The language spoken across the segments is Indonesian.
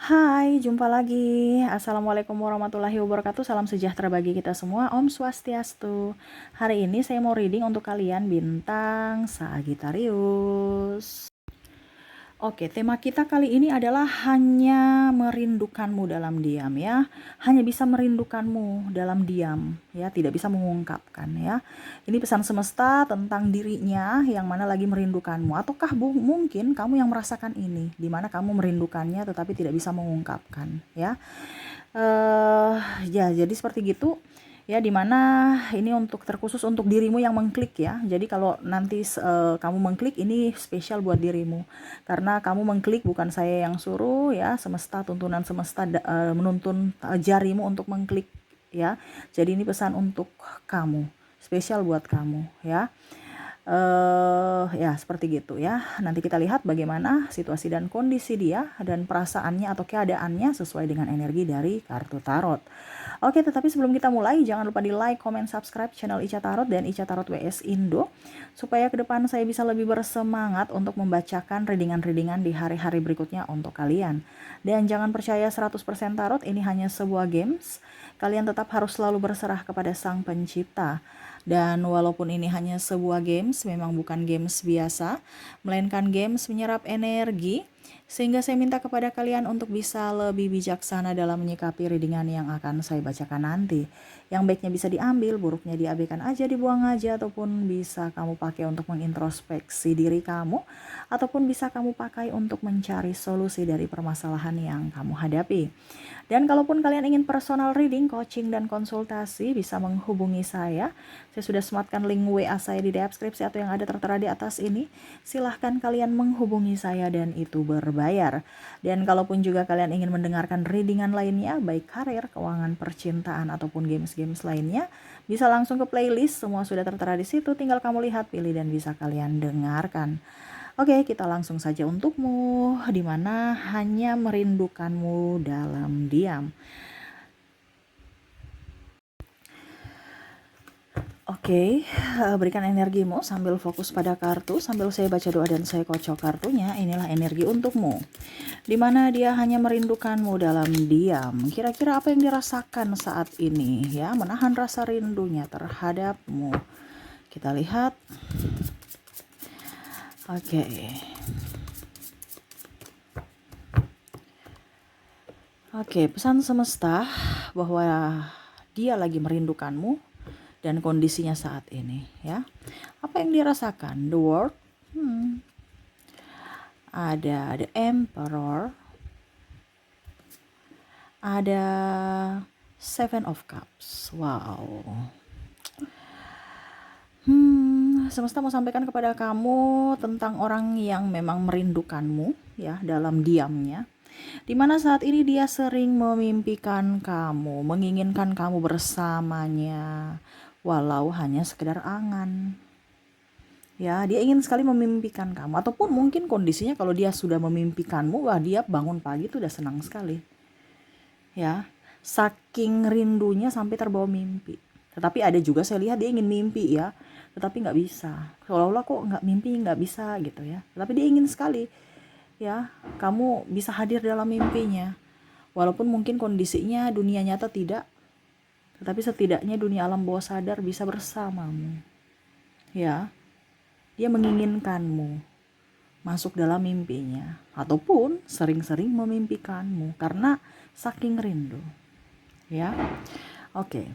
Hai, jumpa lagi. Assalamualaikum warahmatullahi wabarakatuh. Salam sejahtera bagi kita semua. Om Swastiastu. Hari ini saya mau reading untuk kalian bintang Sagittarius. Oke, tema kita kali ini adalah hanya merindukanmu dalam diam ya. Hanya bisa merindukanmu dalam diam ya, tidak bisa mengungkapkan ya. Ini pesan semesta tentang dirinya yang mana lagi merindukanmu. Ataukah mungkin kamu yang merasakan ini, di mana kamu merindukannya tetapi tidak bisa mengungkapkan ya. Ya, jadi seperti gitu ya, dimana ini untuk terkhusus untuk dirimu yang mengklik ya. Jadi kalau nanti kamu mengklik, ini spesial buat dirimu karena kamu mengklik, bukan saya yang suruh ya. Semesta, tuntunan semesta menuntun jarimu untuk mengklik ya. Jadi ini pesan untuk kamu, spesial buat kamu ya. Ya seperti gitu ya. Nanti kita lihat bagaimana situasi dan kondisi dia dan perasaannya atau keadaannya sesuai dengan energi dari kartu tarot. Oke, tetapi sebelum kita mulai, jangan lupa di like, comment, subscribe channel Ica Tarot dan Ica Tarot WS Indo supaya ke depan saya bisa lebih bersemangat untuk membacakan readingan-readingan di hari-hari berikutnya untuk kalian. Dan jangan percaya 100% tarot ini hanya sebuah games. Kalian tetap harus selalu berserah kepada Sang Pencipta. Dan walaupun ini hanya sebuah games, memang bukan games biasa, melainkan games menyerap energi, sehingga saya minta kepada kalian untuk bisa lebih bijaksana dalam menyikapi readingan yang akan saya bacakan nanti. Yang baiknya bisa diambil, buruknya diabaikan aja, dibuang aja, ataupun bisa kamu pakai untuk mengintrospeksi diri kamu, ataupun bisa kamu pakai untuk mencari solusi dari permasalahan yang kamu hadapi. Dan kalaupun kalian ingin personal reading, coaching, dan konsultasi, bisa menghubungi saya. Saya sudah sematkan link WA saya di deskripsi atau yang ada tertera di atas ini. Silahkan kalian menghubungi saya dan itu berbayar. Dan kalaupun juga kalian ingin mendengarkan readingan lainnya, baik karir, keuangan, percintaan, ataupun games-games lainnya, bisa langsung ke playlist. Semua sudah tertera di situ, tinggal kamu lihat, pilih, dan bisa kalian dengarkan. Oke, kita langsung saja untukmu, di mana hanya merindukanmu dalam diam. Oke, berikan energimu sambil fokus pada kartu, sambil saya baca doa dan saya kocok kartunya. Inilah energi untukmu, di mana dia hanya merindukanmu dalam diam. Kira-kira apa yang dirasakan saat ini ya, menahan rasa rindunya terhadapmu. Kita lihat. Oke. Oke, pesan semesta bahwa dia lagi merindukanmu dan kondisinya saat ini ya. Apa yang dirasakan? The World, ada The Emperor, ada Seven of Cups. Wow. Semesta mau sampaikan kepada kamu tentang orang yang memang merindukanmu ya dalam diamnya. Dimana saat ini dia sering memimpikan kamu, menginginkan kamu bersamanya, walau hanya sekedar angan. Ya, dia ingin sekali memimpikan kamu. Ataupun mungkin kondisinya kalau dia sudah memimpikanmu, wah dia bangun pagi tuh udah senang sekali. Ya, saking rindunya sampai terbawa mimpi. Tetapi ada juga saya lihat dia ingin mimpi ya, tetapi nggak bisa. Seolah-olah kok nggak mimpi, nggak bisa gitu ya. Tetapi dia ingin sekali ya, kamu bisa hadir dalam mimpinya. Walaupun mungkin kondisinya dunia nyata tidak, tetapi setidaknya dunia alam bawah sadar bisa bersamamu. Ya, dia menginginkanmu masuk dalam mimpinya, ataupun sering-sering memimpikanmu karena saking rindu. Ya, oke.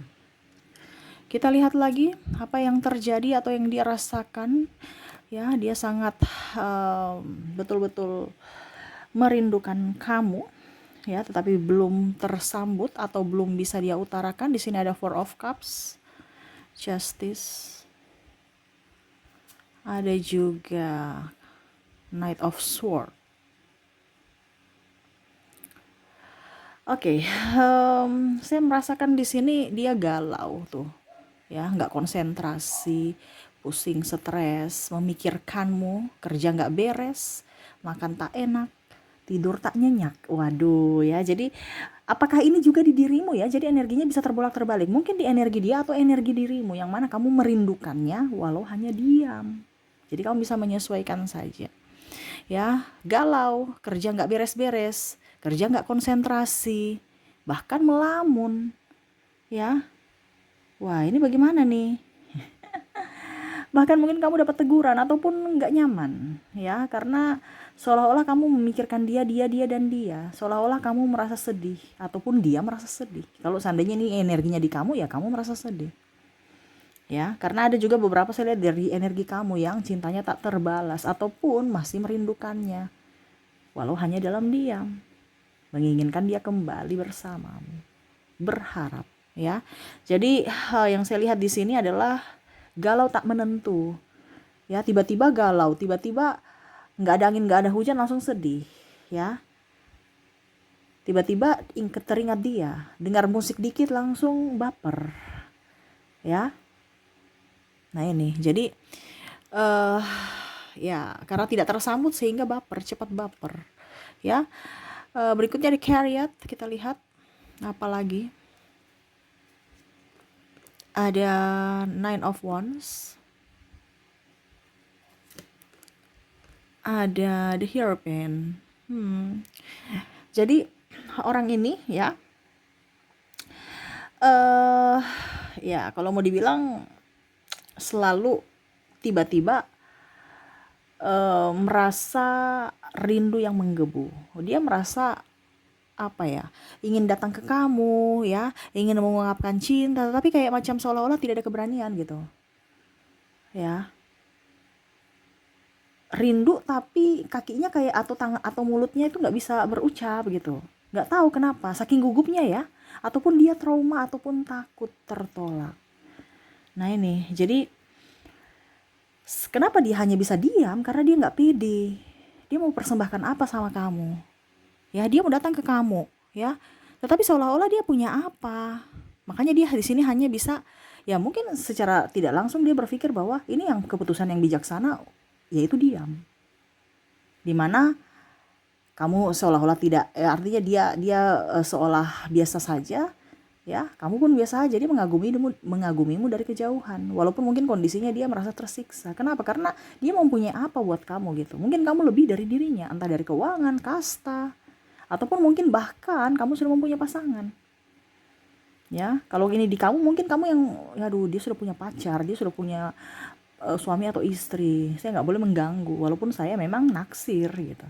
Kita lihat lagi apa yang terjadi atau yang dia rasakan. Ya, dia sangat betul-betul merindukan kamu ya, tetapi belum tersambut atau belum bisa dia utarakan. Di sini ada Four of Cups, Justice, ada juga Knight of Sword. Oke, saya merasakan di sini dia galau tuh, ya, nggak konsentrasi, pusing, stres, memikirkanmu, kerja nggak beres, makan tak enak, tidur tak nyenyak. Waduh ya, jadi apakah ini juga di dirimu ya? Jadi energinya bisa terbolak-terbalik. Mungkin di energi dia atau energi dirimu yang mana kamu merindukannya walau hanya diam. Jadi kamu bisa menyesuaikan saja. ya, galau, kerja nggak beres-beres, kerja nggak konsentrasi, bahkan melamun, ya. Wah, ini bagaimana nih? Bahkan mungkin kamu dapat teguran ataupun nggak nyaman, ya, karena seolah-olah kamu memikirkan dan dia, seolah-olah kamu merasa sedih ataupun dia merasa sedih. Kalau seandainya ini energinya di kamu, ya kamu merasa sedih, ya, karena ada juga beberapa saya lihat dari energi kamu yang cintanya tak terbalas ataupun masih merindukannya, walau hanya dalam diam, menginginkan dia kembali bersamamu, berharap, ya. Jadi yang saya lihat di sini adalah galau tak menentu, ya, tiba-tiba galau, tiba-tiba nggak ada angin nggak ada hujan langsung sedih, ya, tiba-tiba teringat dia, dengar musik dikit langsung baper, ya. Nah ini jadi eh ya karena tidak tersambut sehingga baper, cepat baper, ya. Berikutnya di Chariot kita lihat apa lagi, ada Nine of Wands, ada The Hierophant. Jadi orang ini ya, ya kalau mau dibilang selalu tiba-tiba merasa rindu yang menggebu. Dia merasa apa ya, ingin datang ke kamu, ya, ingin mengungkapkan cinta, tapi kayak macam seolah-olah tidak ada keberanian gitu, ya. Rindu tapi kakinya kayak atau tangan atau mulutnya itu nggak bisa berucap gitu, nggak tahu kenapa, saking gugupnya ya, ataupun dia trauma ataupun takut tertolak. Nah ini jadi kenapa dia hanya bisa diam, karena dia nggak pede. Dia mau persembahkan apa sama kamu, ya, dia mau datang ke kamu, ya, tetapi seolah-olah dia punya apa. Makanya dia di sini hanya bisa, ya, mungkin secara tidak langsung dia berpikir bahwa ini yang keputusan yang bijaksana, yaitu diam, dimana kamu seolah-olah tidak, artinya dia seolah biasa saja, ya, kamu pun biasa aja. Dia mengagumimu dari kejauhan, walaupun mungkin kondisinya dia merasa tersiksa. Kenapa? Karena dia mempunyai apa buat kamu gitu. Mungkin kamu lebih dari dirinya, entah dari keuangan, kasta, ataupun mungkin bahkan kamu sudah mempunyai pasangan, ya. Kalau ini di kamu, mungkin kamu yang, aduh, dia sudah punya pacar, dia sudah punya suami atau istri, saya nggak boleh mengganggu walaupun saya memang naksir gitu,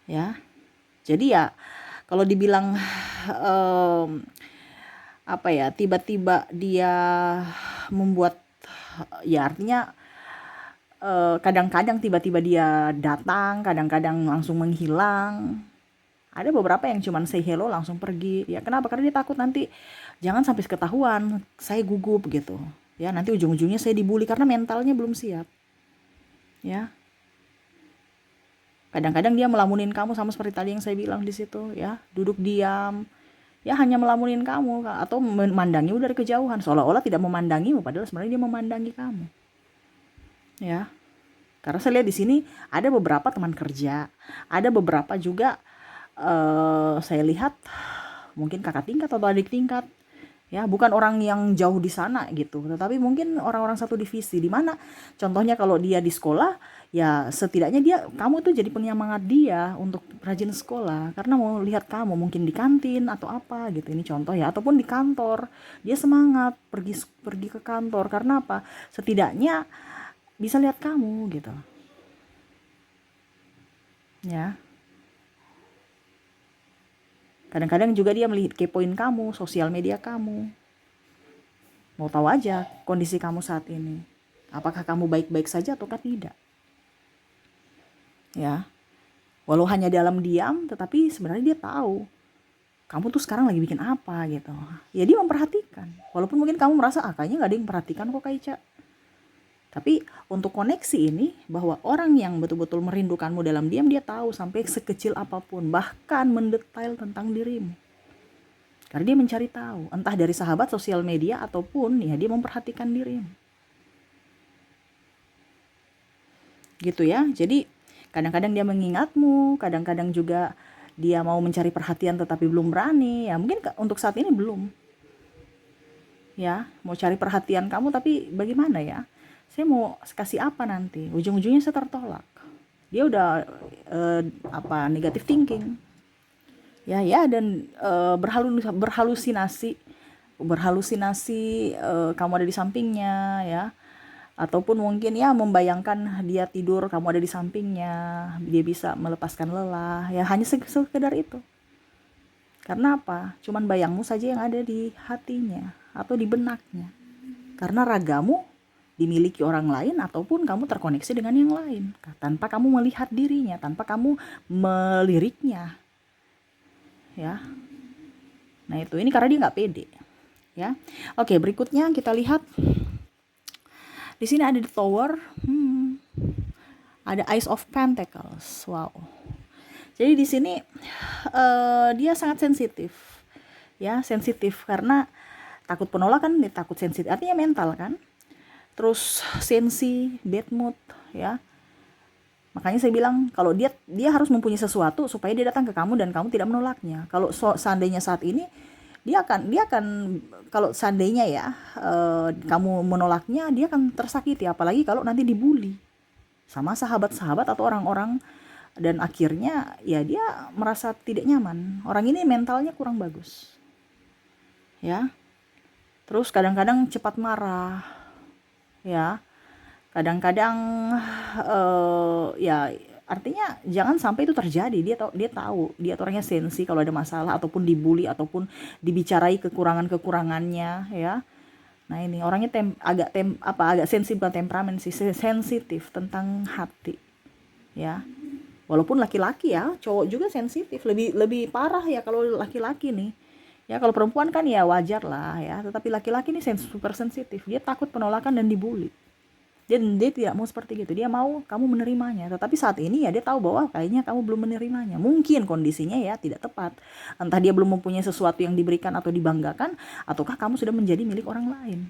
ya. Jadi ya kalau dibilang apa ya, tiba-tiba dia membuat, ya, artinya kadang-kadang tiba-tiba dia datang, kadang-kadang langsung menghilang. Ada beberapa yang cuman say hello langsung pergi. Ya kenapa? Karena dia takut nanti jangan sampai ketahuan saya gugup gitu. Ya, nanti ujung-ujungnya saya dibully karena mentalnya belum siap. Ya. Kadang-kadang dia melamunin kamu sama seperti tadi yang saya bilang di situ, ya. Duduk diam. Ya hanya melamunin kamu atau memandangimu dari kejauhan, seolah-olah tidak memandangimu padahal sebenarnya dia memandangi kamu. Ya. Karena saya lihat di sini ada beberapa teman kerja, ada beberapa juga saya lihat mungkin kakak tingkat atau adik tingkat, ya, bukan orang yang jauh di sana gitu, tetapi mungkin orang-orang satu divisi, di mana contohnya kalau dia di sekolah, ya setidaknya kamu tuh jadi penyemangat dia untuk rajin sekolah karena mau lihat kamu mungkin di kantin atau apa gitu, ini contoh ya, ataupun di kantor dia semangat pergi ke kantor karena apa, setidaknya bisa lihat kamu gitu, ya. Kadang-kadang juga dia melihat kepoin kamu, sosial media kamu. Mau tahu aja kondisi kamu saat ini. Apakah kamu baik-baik saja ataukah tidak? Ya. Walau hanya dalam diam, tetapi sebenarnya dia tahu kamu tuh sekarang lagi bikin apa gitu. Ya dia memperhatikan. Walaupun mungkin kamu merasa kayaknya gak ada yang perhatikan kok Kak Ica. Tapi untuk koneksi ini, bahwa orang yang betul-betul merindukanmu dalam diam, dia tahu sampai sekecil apapun, bahkan mendetail tentang dirimu. Karena dia mencari tahu, entah dari sahabat, sosial media, ataupun ya dia memperhatikan dirimu. Gitu ya. Jadi kadang-kadang dia mengingatmu, kadang-kadang juga dia mau mencari perhatian tetapi belum berani. Ya mungkin untuk saat ini belum. Ya, mau cari perhatian kamu tapi bagaimana ya? Saya mau kasih apa nanti? Ujung-ujungnya saya tertolak. dia udah negative thinking. Ya dan berhalusinasi kamu ada di sampingnya ya, ataupun mungkin ya membayangkan dia tidur kamu ada di sampingnya, dia bisa melepaskan lelah ya, hanya sekedar itu. Karena apa? Cuman bayangmu saja yang ada di hatinya atau di benaknya. Karena ragamu dimiliki orang lain ataupun kamu terkoneksi dengan yang lain tanpa kamu melihat dirinya, tanpa kamu meliriknya. Ya. Nah, ini karena dia nggak pede. Ya. Oke, berikutnya kita lihat di sini ada the Tower. Ada Ace of Pentacles. Wow. Jadi di sini dia sangat sensitif. Ya, sensitif karena takut penolakan, dia takut sensitif. Artinya mental kan. Terus sensi, bad mood ya. Makanya saya bilang kalau dia harus mempunyai sesuatu supaya dia datang ke kamu dan kamu tidak menolaknya. Kalau seandainya saat ini dia akan kalau seandainya ya kamu menolaknya, dia akan tersakiti, apalagi kalau nanti dibully sama sahabat-sahabat atau orang-orang, dan akhirnya ya dia merasa tidak nyaman. Orang ini mentalnya kurang bagus. Ya. Terus kadang-kadang cepat marah. Ya. Kadang-kadang ya artinya jangan sampai itu terjadi. Dia tahu dia orangnya sensi kalau ada masalah ataupun dibully ataupun dibicarai kekurangannya ya. Nah, ini orangnya agak sensitif, bukan temperamen sih, sensitif tentang hati. Ya. Walaupun laki-laki ya, cowok juga sensitif, lebih parah ya kalau laki-laki nih. Ya, kalau perempuan kan ya wajar lah ya, tetapi laki-laki nih super sensitif. Dia takut penolakan dan dibully. Dan dia tidak mau seperti gitu. Dia mau kamu menerimanya. Tetapi saat ini ya dia tahu bahwa kayaknya kamu belum menerimanya. Mungkin kondisinya ya tidak tepat. Entah dia belum mempunyai sesuatu yang diberikan atau dibanggakan, ataukah kamu sudah menjadi milik orang lain.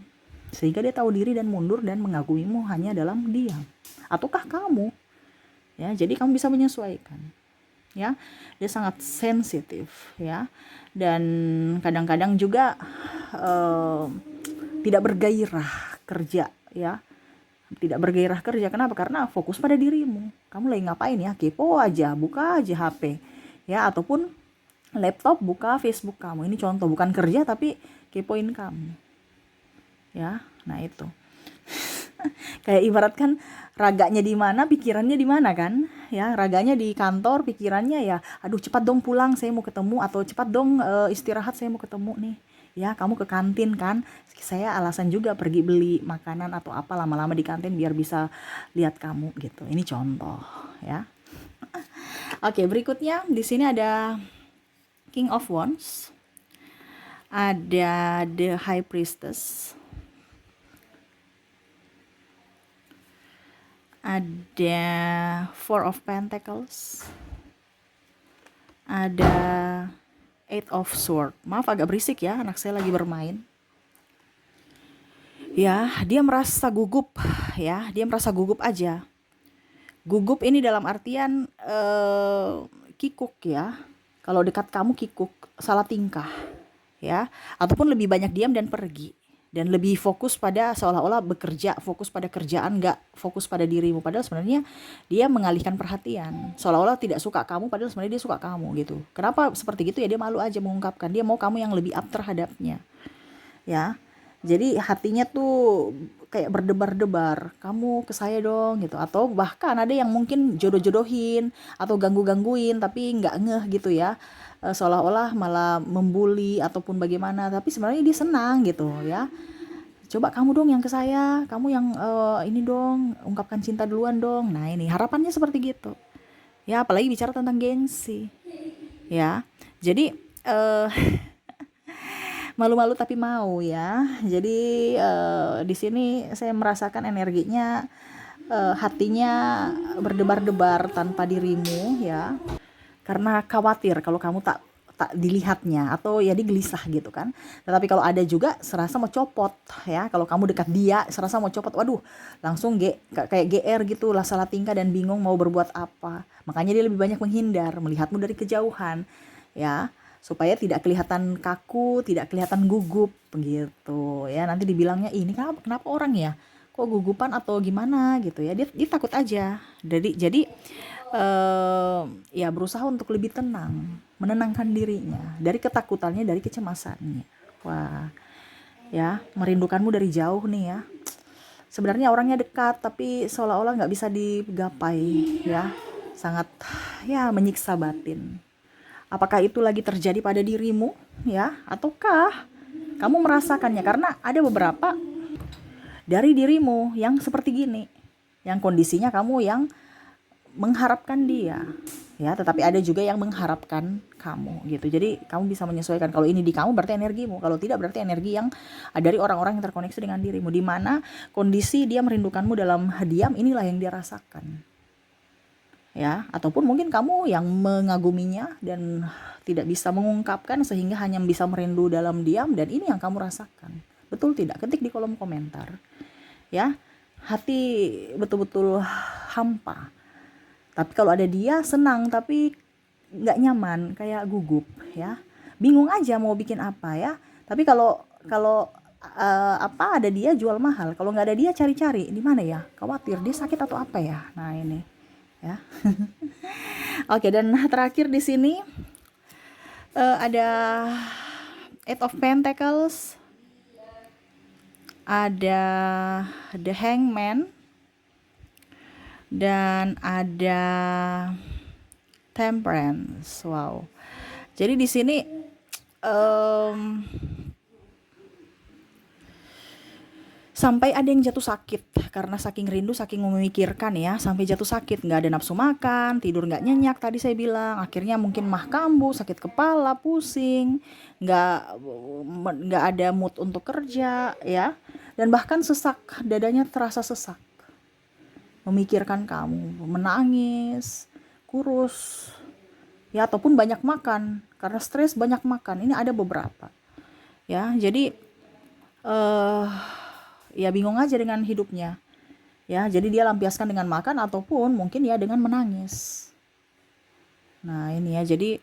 Sehingga dia tahu diri dan mundur dan mengagumimu hanya dalam diam. Ataukah kamu? Ya, jadi kamu bisa menyesuaikan. Ya, dia sangat sensitif ya. Dan kadang-kadang juga tidak bergairah kerja ya. Tidak bergairah kerja. Kenapa? Karena fokus pada dirimu. Kamu lagi ngapain ya? Kepo aja, buka aja HP. Ya, ataupun laptop, buka Facebook kamu. Ini contoh, bukan kerja tapi kepoin kamu. Ya, nah itu. Kayak ibaratkan raganya di mana, pikirannya di mana kan? Ya, raganya di kantor, pikirannya ya, aduh cepat dong pulang, saya mau ketemu, atau cepat dong istirahat, saya mau ketemu nih. Ya, kamu ke kantin kan, saya alasan juga pergi beli makanan atau apa lama-lama di kantin biar bisa lihat kamu gitu. Ini contoh ya. Oke, berikutnya di sini ada King of Wands, ada The High Priestess, ada Four of Pentacles, ada Eight of Swords. Maaf agak berisik ya, anak saya lagi bermain. Ya, dia merasa gugup ya, dia merasa gugup aja. Gugup ini dalam artian kikuk ya. Kalau dekat kamu kikuk, salah tingkah ya, ataupun lebih banyak diam dan pergi. Dan lebih fokus pada seolah-olah bekerja, fokus pada kerjaan, gak fokus pada dirimu. Padahal sebenarnya dia mengalihkan perhatian, seolah-olah tidak suka kamu, padahal sebenarnya dia suka kamu gitu. Kenapa seperti gitu ya? Dia malu aja mengungkapkan. Dia mau kamu yang lebih up terhadapnya ya. Jadi hatinya tuh kayak berdebar-debar, kamu ke saya dong gitu. Atau bahkan ada yang mungkin jodoh-jodohin atau ganggu-gangguin tapi nggak ngeh gitu ya, seolah-olah malah membuli ataupun bagaimana, tapi sebenarnya dia senang gitu ya. Coba kamu dong yang ke saya, kamu yang ini dong, ungkapkan cinta duluan dong. Nah, ini harapannya seperti gitu ya, apalagi bicara tentang gengsi ya. Jadi malu-malu tapi mau ya. Jadi di sini saya merasakan energinya, hatinya berdebar-debar tanpa dirimu ya, karena khawatir kalau kamu tak dilihatnya, atau ya dia gelisah gitu kan. Tetapi kalau ada juga serasa mau copot ya, kalau kamu dekat dia serasa mau copot, waduh langsung kayak GR gitu lah, salah tingkah dan bingung mau berbuat apa. Makanya dia lebih banyak menghindar, melihatmu dari kejauhan ya, supaya tidak kelihatan kaku, tidak kelihatan gugup begitu ya. Nanti dibilangnya ini kenapa orang ya kok gugupan atau gimana gitu ya, dia takut aja. Jadi ya berusaha untuk lebih tenang, menenangkan dirinya dari ketakutannya, dari kecemasannya. Wah, ya, merindukanmu dari jauh nih ya. Sebenarnya orangnya dekat, tapi seolah-olah nggak bisa digapai, ya. Sangat, ya, menyiksa batin. Apakah itu lagi terjadi pada dirimu, ya, ataukah kamu merasakannya? Karena ada beberapa dari dirimu yang seperti gini, yang kondisinya kamu yang mengharapkan dia, ya, tetapi ada juga yang mengharapkan kamu gitu. Jadi kamu bisa menyesuaikan, kalau ini di kamu berarti energimu, kalau tidak berarti energi yang dari orang-orang yang terkoneksi dengan dirimu, di mana kondisi dia merindukanmu dalam diam, inilah yang dia rasakan, ya. Ataupun mungkin kamu yang mengaguminya dan tidak bisa mengungkapkan sehingga hanya bisa merindu dalam diam, dan ini yang kamu rasakan. Betul tidak? Ketik di kolom komentar, ya. Hati betul-betul hampa. Tapi kalau ada dia senang, tapi nggak nyaman, kayak gugup, ya. Bingung aja mau bikin apa, ya. Tapi kalau kalau ada dia jual mahal, kalau nggak ada dia cari-cari di mana ya, khawatir dia sakit atau apa ya. Nah ini, ya. Oke, dan terakhir di sini ada Eight of Pentacles, ada The Hangman, dan ada Temperance. Wow. Jadi di sini sampai ada yang jatuh sakit karena saking rindu, saking memikirkan, ya, sampai jatuh sakit, nggak ada nafsu makan, tidur nggak nyenyak tadi saya bilang, akhirnya mungkin mah kambuh, sakit kepala, pusing, nggak ada mood untuk kerja, ya, dan bahkan sesak, dadanya terasa sesak, memikirkan kamu, menangis, kurus, ya, ataupun banyak makan karena stres, banyak makan. Ini ada beberapa, ya. Jadi ya bingung aja dengan hidupnya, ya. Jadi dia lampiaskan dengan makan ataupun mungkin ya dengan menangis. Nah ini ya, jadi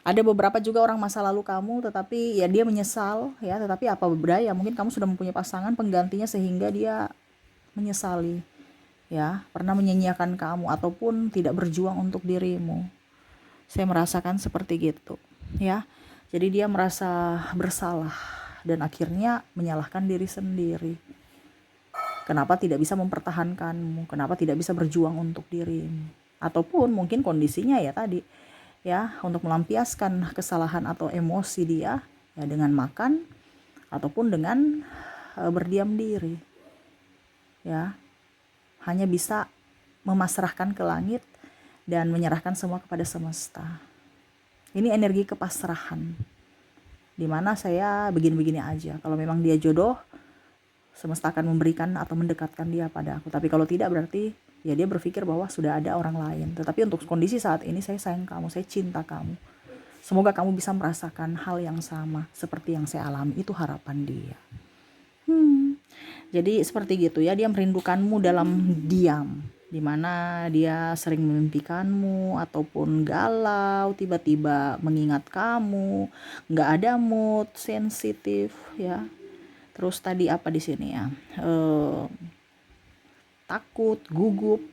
ada beberapa juga orang masa lalu kamu, tetapi ya dia menyesal, ya, tetapi apa berdaya, mungkin kamu sudah mempunyai pasangan penggantinya sehingga dia menyesali, ya, pernah menyanyiakan kamu ataupun tidak berjuang untuk dirimu. Saya merasakan seperti gitu, ya. Jadi dia merasa bersalah dan akhirnya menyalahkan diri sendiri. Kenapa tidak bisa mempertahankanmu? Kenapa tidak bisa berjuang untuk dirimu? Ataupun mungkin kondisinya ya tadi, ya, untuk melampiaskan kesalahan atau emosi dia, ya, dengan makan ataupun dengan berdiam diri, ya. Hanya bisa memasrahkan ke langit dan menyerahkan semua kepada semesta. Ini energi kepasrahan, dimana saya begini-begini aja. Kalau memang dia jodoh, semesta akan memberikan atau mendekatkan dia pada aku. Tapi kalau tidak, berarti ya dia berpikir bahwa sudah ada orang lain. Tetapi untuk kondisi saat ini, saya sayang kamu, saya cinta kamu. Semoga kamu bisa merasakan hal yang sama seperti yang saya alami. Itu harapan dia. Jadi seperti gitu ya, dia merindukanmu dalam diam, dimana dia sering memimpikanmu ataupun galau, tiba-tiba mengingat kamu, nggak ada mood, sensitif, ya. Terus tadi apa di sini ya, takut, gugup,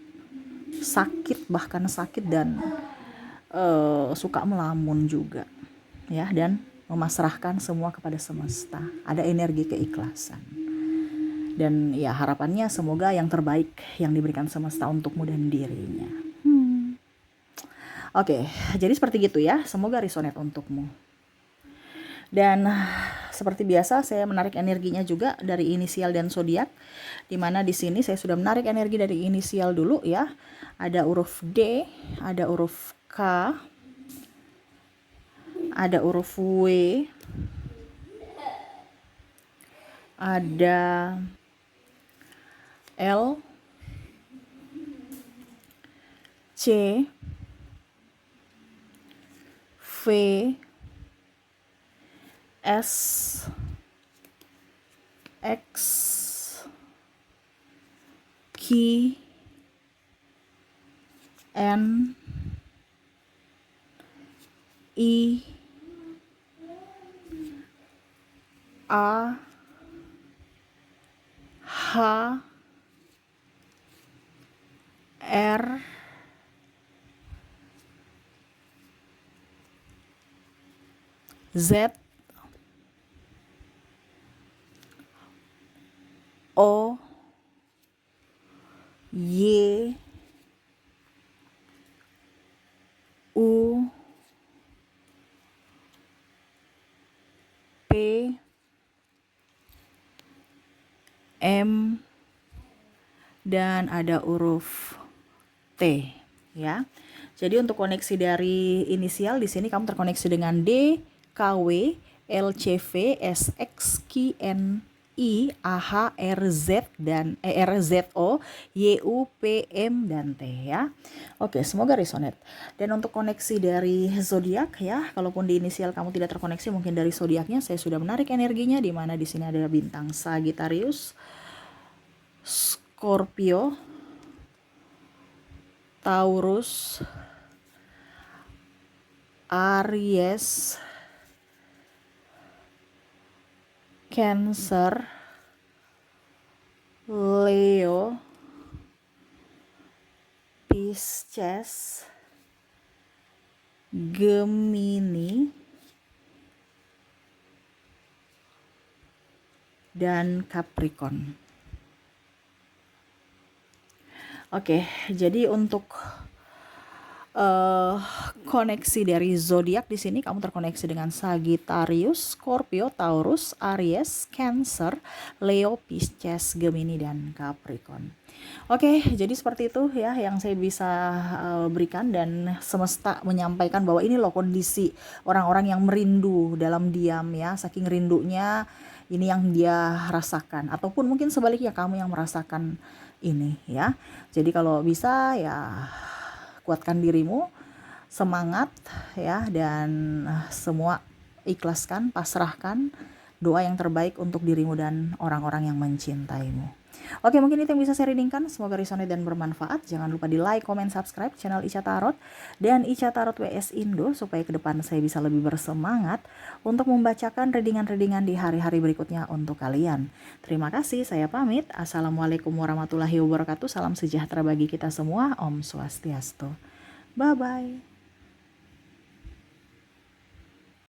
sakit, bahkan sakit, dan suka melamun juga, ya, dan memasrahkan semua kepada semesta. Ada energi keikhlasan. Dan ya harapannya semoga yang terbaik yang diberikan semesta untukmu dan dirinya. Oke, jadi seperti gitu ya. Semoga resonate untukmu. Dan seperti biasa saya menarik energinya juga dari inisial dan zodiak. Dimana di sini saya sudah menarik energi dari inisial dulu ya. Ada huruf D, ada huruf K, ada huruf W, ada L, C, V, S, X, Q, N, I, A, H, R, Z O Y U P M dan ada huruf T ya. Jadi untuk koneksi dari inisial di sini kamu terkoneksi dengan D, KW, LCV, SX, QN, I, AH, RZ dan RZO, YU, PM dan T ya. Oke, semoga resonate. Dan untuk koneksi dari zodiak ya, kalaupun di inisial kamu tidak terkoneksi, mungkin dari zodiaknya saya sudah menarik energinya di mana di sini ada bintang Sagittarius, Scorpio, Taurus, Aries, Cancer, Leo, Pisces, Gemini, dan Capricorn. Oke, jadi untuk koneksi dari zodiak di sini kamu terkoneksi dengan Sagittarius, Scorpio, Taurus, Aries, Cancer, Leo, Pisces, Gemini dan Capricorn. Oke, jadi seperti itu ya yang saya bisa berikan, dan semesta menyampaikan bahwa ini loh kondisi orang-orang yang merindu dalam diam ya, saking rindunya ini yang dia rasakan, ataupun mungkin sebaliknya kamu yang merasakan ini ya. Jadi kalau bisa ya kuatkan dirimu, semangat ya, dan semua ikhlaskan, pasrahkan doa yang terbaik untuk dirimu dan orang-orang yang mencintaimu. Oke, mungkin itu yang bisa saya readingkan. Semoga resonate dan bermanfaat. Jangan lupa di like, comment, subscribe channel Ica Tarot dan Ica Tarot WS Indo supaya ke depan saya bisa lebih bersemangat untuk membacakan readingan-readingan di hari-hari berikutnya untuk kalian. Terima kasih, saya pamit. Assalamualaikum warahmatullahi wabarakatuh. Salam sejahtera bagi kita semua. Om Swastiastu. Bye-bye.